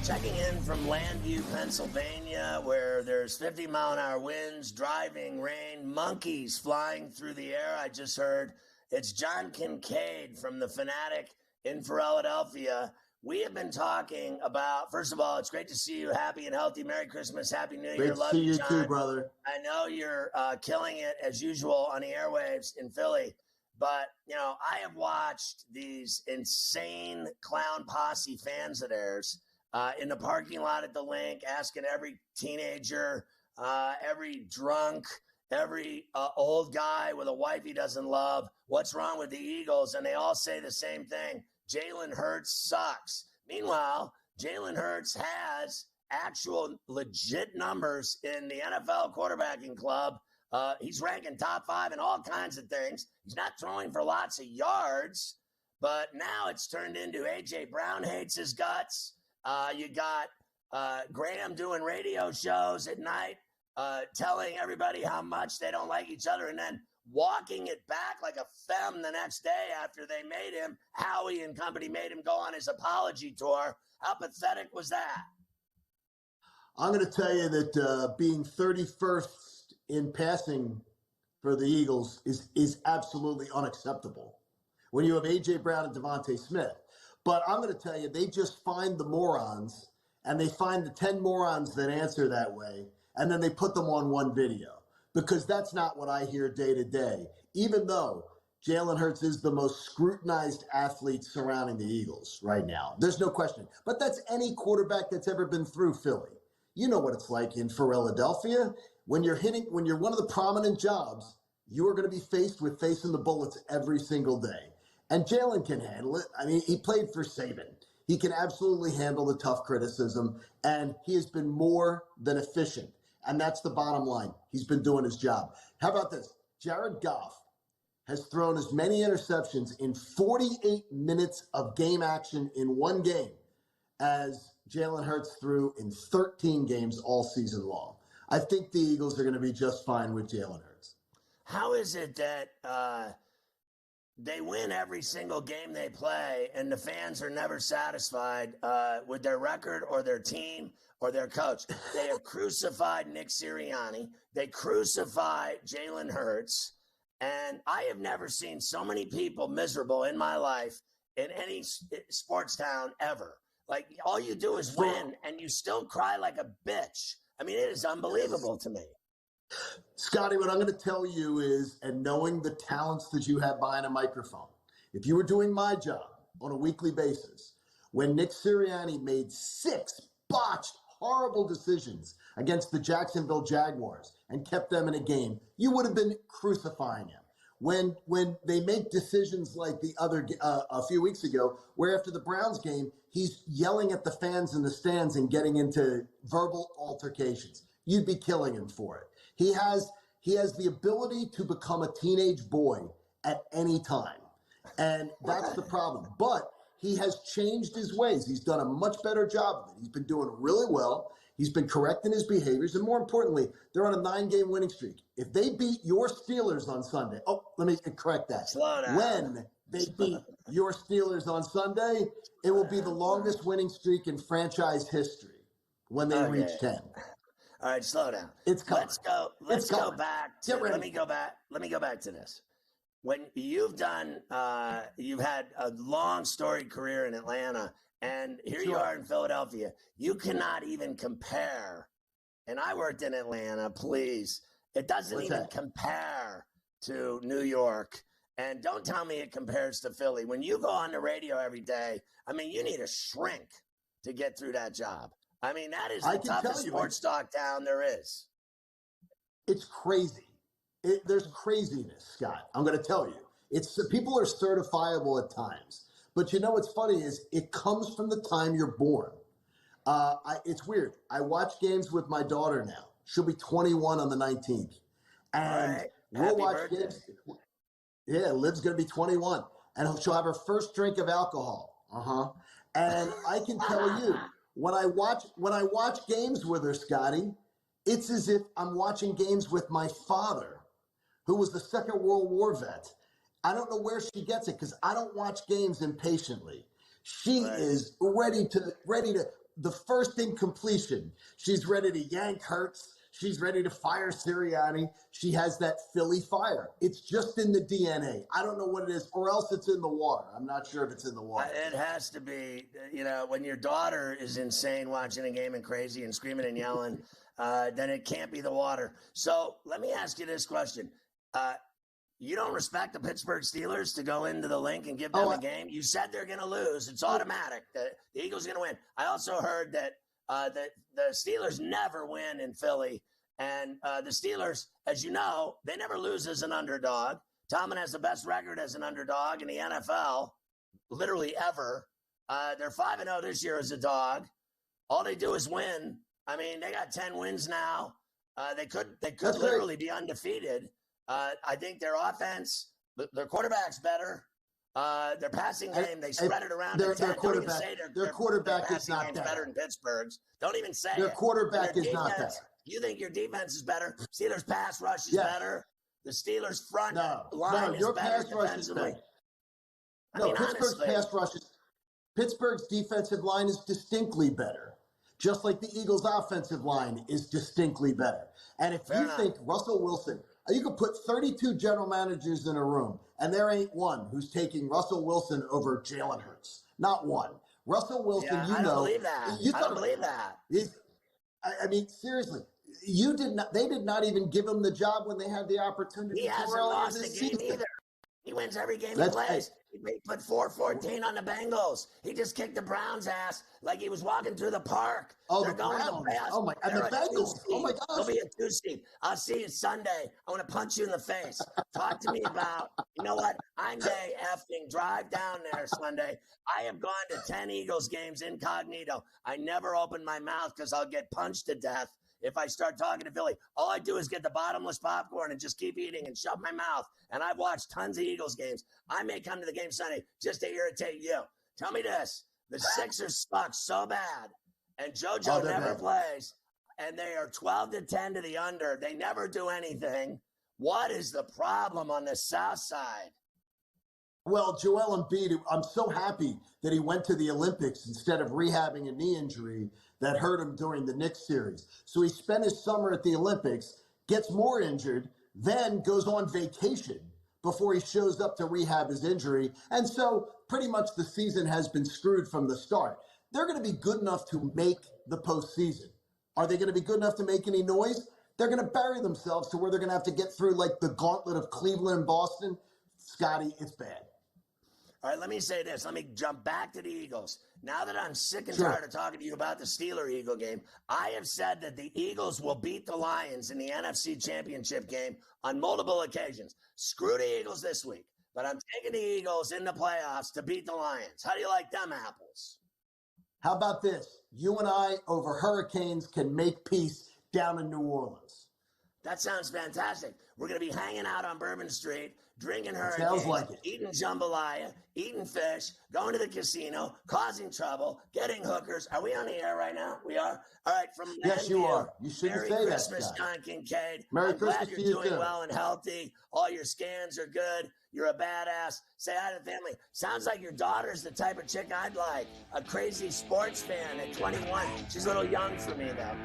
Checking in from Landview, Pennsylvania, where there's 50-mile-an-hour winds, driving rain, monkeys flying through the air. I just heard it's John Kincade from The Fanatic in Philadelphia. We have been talking about, first of all, it's great to see you. Happy and healthy. Merry Christmas. Happy New Year. Great to see you too, brother. I know you're killing it as usual on the airwaves in Philly. But, you know, I have watched these insane clown posse fans of theirs in the parking lot at the Link, asking every teenager, every drunk, every old guy with a wife he doesn't love, what's wrong with the Eagles? And they all say the same thing. Jalen Hurts sucks. Meanwhile, Jalen Hurts has actual legit numbers in the NFL quarterbacking club. He's ranking top 5 in all kinds of things. He's not throwing for lots of yards, but now it's turned into A.J. Brown hates his guts. You got Graham doing radio shows at night, telling everybody how much they don't like each other, and then walking it back like a femme the next day after they made him, Howie and company made him go on his apology tour. How pathetic was that? I'm going to tell you that being 31st in passing for the Eagles is absolutely unacceptable when you have A.J. Brown and Devontae Smith. But I'm going to tell you, they just find the morons, and they find the 10 morons that answer that way, and then they put them on one video. Because that's not what I hear day to day, even though Jalen Hurts is the most scrutinized athlete surrounding the Eagles right now. There's no question. But that's any quarterback that's ever been through Philly. You know what it's like in Philadelphia. When you're one of the prominent jobs, you are going to be faced with facing the bullets every single day. And Jalen can handle it. I mean, he played for Saban. He can absolutely handle the tough criticism, and he has been more than efficient. And that's the bottom line. He's been doing his job. How about this? Jared Goff has thrown as many interceptions in 48 minutes of game action in one game as Jalen Hurts threw in 13 games all season long. I think the Eagles are going to be just fine with Jalen Hurts. How is it that they win every single game they play and the fans are never satisfied with their record or their team or their coach? They have crucified Nick Sirianni. They crucify Jalen Hurts. And I have never seen so many people miserable in my life in any sports town ever. Like, all you do is win, and you still cry like a bitch. I mean, it is unbelievable to me. Scotty, what I'm going to tell you is, and knowing the talents that you have behind a microphone, if you were doing my job on a weekly basis, when Nick Sirianni made 6 botched, horrible decisions against the Jacksonville Jaguars and kept them in a game, you would have been crucifying him. When they make decisions like a few weeks ago, where after the Browns game, he's yelling at the fans in the stands and getting into verbal altercations, you'd be killing him for it. He has the ability to become a teenage boy at any time, and that's the problem. But he has changed his ways. He's done a much better job of it. He's been doing really well. He's been correcting his behaviors. And more importantly, they're on a 9-game winning streak. If they beat your Steelers on Sunday, let me correct that. Slow down. When they beat your Steelers on Sunday, it will be the longest winning streak in franchise history when they reach 10. All right, slow down. It's coming. Let's go back. Let me go back to this. When you've had a long storied career in Atlanta, and here you are in Philadelphia, you cannot even compare. And I worked in Atlanta, please. It doesn't even compare to New York. And don't tell me it compares to Philly. When you go on the radio every day, I mean, you need a shrink to get through that job. I mean, that is the toughest sports talk town there is. It's crazy. There's craziness, Scott. I'm going to tell you. People are certifiable at times. But you know what's funny is it comes from the time you're born. It's weird. I watch games with my daughter now. She'll be 21 on the 19th. And we'll watch games. Yeah, Liv's going to be 21. And she'll have her first drink of alcohol. And I can tell you, when I watch games with her, Scotty, it's as if I'm watching games with my father, who was the Second World War vet. I don't know where she gets it because I don't watch games impatiently. She is ready to the first incompletion, she's ready to yank Hurts. She's ready to fire Sirianni. She has that Philly fire. It's just in the DNA. I don't know what it is, or else it's in the water. I'm not sure if it's in the water. It has to be. When your daughter is insane watching a game and crazy and screaming and yelling, then it can't be the water. So let me ask you this question. You don't respect the Pittsburgh Steelers to go into the link and give them a game? You said they're going to lose. It's automatic. The Eagles are going to win. I also heard that the Steelers never win in Philly. And the Steelers, as you know, they never lose as an underdog. Tomlin has the best record as an underdog in the NFL, literally ever. They're 5-0 this year as a dog. All they do is win. I mean, they got 10 wins now. They could literally be undefeated. I think their offense, their quarterback's better. Their passing game, they spread it around. Their quarterback is not better than Pittsburgh's. Don't even say their quarterback is not better. You think your defense is better? Steelers pass rush is better. The Steelers front line is better defensively. Pittsburgh's defensive line is distinctly better. Just like the Eagles' offensive line is distinctly better. And if you think Russell Wilson, you could put 32 general managers in a room, and there ain't one who's taking Russell Wilson over Jalen Hurts. Not one. Russell Wilson, I don't believe that. I don't believe that. I mean, seriously. They did not even give him the job when they had the opportunity. He hasn't lost a game either. He wins every game he plays. He put 4-14 on the Bengals. He just kicked the Browns' ass like he was walking through the park. They're going to the playoffs. Oh, my. And the Bengals. Oh, my gosh. They'll be a 2-seed. I'll see you Sunday. I want to punch you in the face. Talk to me about, you know what? I'm day effing drive down there Sunday. I have gone to 10 Eagles games incognito. I never open my mouth because I'll get punched to death if I start talking to Philly. All I do is get the bottomless popcorn and just keep eating and shut my mouth. And I've watched tons of Eagles games. I may come to the game Sunday just to irritate you. Tell me this. The Sixers suck so bad, and JoJo never plays, and they are 12-10 to the under. They never do anything. What is the problem on the South Side? Well, Joel Embiid, I'm so happy that he went to the Olympics instead of rehabbing a knee injury that hurt him during the Knicks series. So he spent his summer at the Olympics, gets more injured, then goes on vacation before he shows up to rehab his injury. And so pretty much the season has been screwed from the start. They're going to be good enough to make the postseason. Are they going to be good enough to make any noise? They're going to bury themselves to where they're going to have to get through like the gauntlet of Cleveland and Boston. Scotty, it's bad. All right, let me say this. Let me jump back to the Eagles. Now that I'm sick and tired of talking to you about the Steeler-Eagle game, I have said that the Eagles will beat the Lions in the NFC Championship game on multiple occasions. Screw the Eagles this week, but I'm taking the Eagles in the playoffs to beat the Lions. How do you like them apples? How about this? You and I over Hurricanes can make peace down in New Orleans. That sounds fantastic. We're going to be hanging out on Bourbon Street, drinking Hurricanes, sounds like it. Eating jambalaya, eating fish, going to the casino, causing trouble, getting hookers. Are we on the air right now? We are? All right, from Landview. Yes, you are. You shouldn't say that, Merry Christmas, John Kincade. Merry I'm Christmas glad to you're you, doing too. well and healthy. All your scans are good. You're a badass. Say hi to the family. Sounds like your daughter's the type of chick I'd like. A crazy sports fan at 21. She's a little young for me, though.